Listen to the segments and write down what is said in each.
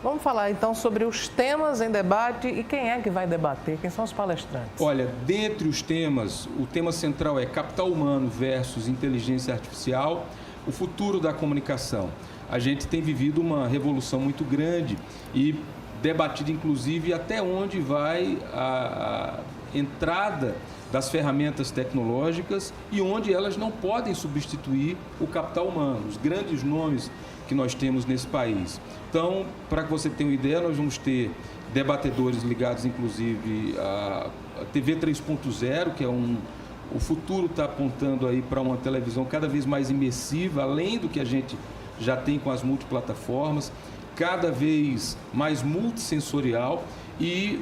Vamos falar então sobre os temas em debate e quem é que vai debater, quem são os palestrantes. Olha, dentre os temas, o tema central é capital humano versus inteligência artificial, o futuro da comunicação. A gente tem vivido uma revolução muito grande e debatido, inclusive, até onde vai a entrada das ferramentas tecnológicas e onde elas não podem substituir o capital humano, os grandes nomes que nós temos nesse país. Então, para que você tenha uma ideia, nós vamos ter debatedores ligados, inclusive, à TV 3.0, que é o futuro está apontando aí para uma televisão cada vez mais imersiva, além do que a gente já tem com as multiplataformas, cada vez mais multissensorial. E,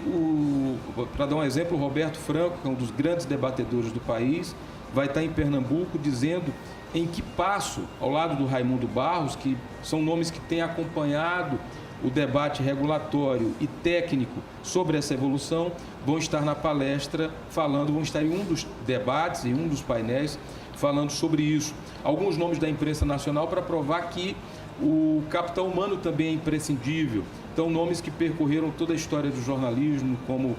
para dar um exemplo, o Roberto Franco, que é um dos grandes debatedores do país, vai estar em Pernambuco dizendo em que passo, ao lado do Raimundo Barros, que são nomes que têm acompanhado o debate regulatório e técnico sobre essa evolução, vão estar na palestra falando, vão estar em um dos debates, em um dos painéis, falando sobre isso. Alguns nomes da imprensa nacional para provar que o capital humano também é imprescindível. Então, nomes que percorreram toda a história do jornalismo, como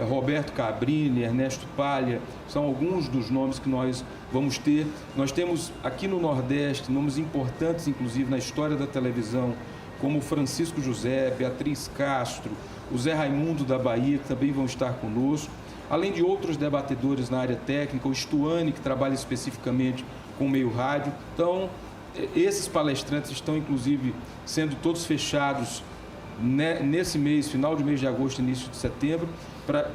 Roberto Cabrini, Ernesto Palha, são alguns dos nomes que nós vamos ter. Nós temos aqui no Nordeste nomes importantes, inclusive, na história da televisão, como Francisco José, Beatriz Castro, o Zé Raimundo da Bahia, que também vão estar conosco, além de outros debatedores na área técnica, o Stuane, que trabalha especificamente com o meio rádio. Então, esses palestrantes estão, inclusive, sendo todos fechados nesse mês, final de mês de agosto, início de setembro.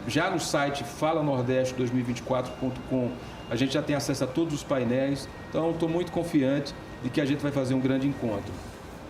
Já no site falanordeste2024.com, a gente já tem acesso a todos os painéis. Então, estou muito confiante de que a gente vai fazer um grande encontro.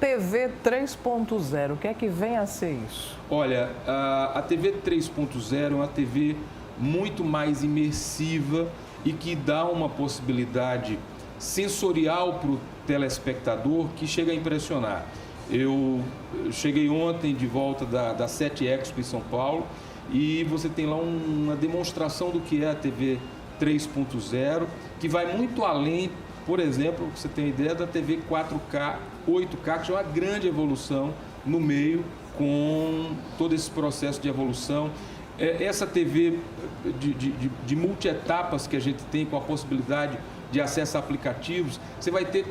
TV 3.0, o que é que vem a ser isso? Olha, a TV 3.0 é uma TV muito mais imersiva e que dá uma possibilidade sensorial para o telespectador que chega a impressionar. Eu cheguei ontem de volta da 7 Expo em São Paulo e você tem lá uma demonstração do que é a TV 3.0, que vai muito além, por exemplo, você tem a ideia da TV 4K, 8K, que é uma grande evolução no meio com todo esse processo de evolução. Essa TV de multietapas que a gente tem, com a possibilidade de acesso a aplicativos, você vai ter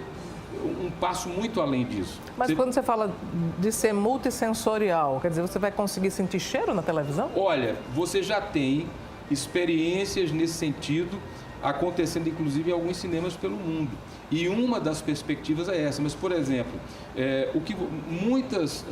um passo muito além disso. Mas quando você fala de ser multissensorial, quer dizer, você vai conseguir sentir cheiro na televisão? Olha, você já tem experiências nesse sentido acontecendo, inclusive, em alguns cinemas pelo mundo. E uma das perspectivas é essa. Mas, por exemplo, muitas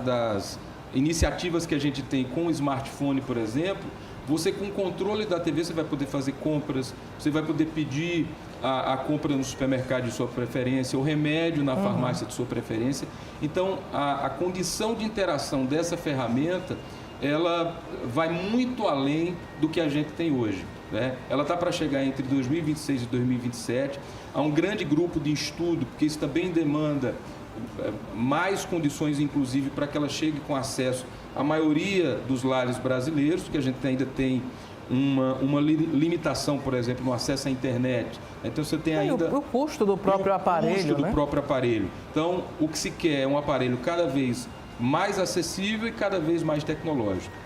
das iniciativas que a gente tem com o smartphone, por exemplo, você com o controle da TV, você vai poder fazer compras, você vai poder pedir a compra no supermercado de sua preferência, o remédio na farmácia de sua preferência. Então, a condição de interação dessa ferramenta, ela vai muito além do que a gente tem hoje, né? Ela está para chegar entre 2026 e 2027. Há um grande grupo de estudo, porque isso também demanda mais condições, inclusive, para que ela chegue com acesso à maioria dos lares brasileiros, que a gente ainda tem uma limitação, por exemplo, no acesso à internet. Então, você tem ainda o custo do próprio aparelho, custo do né? próprio aparelho. Então, o que se quer é um aparelho cada vez mais acessível e cada vez mais tecnológico.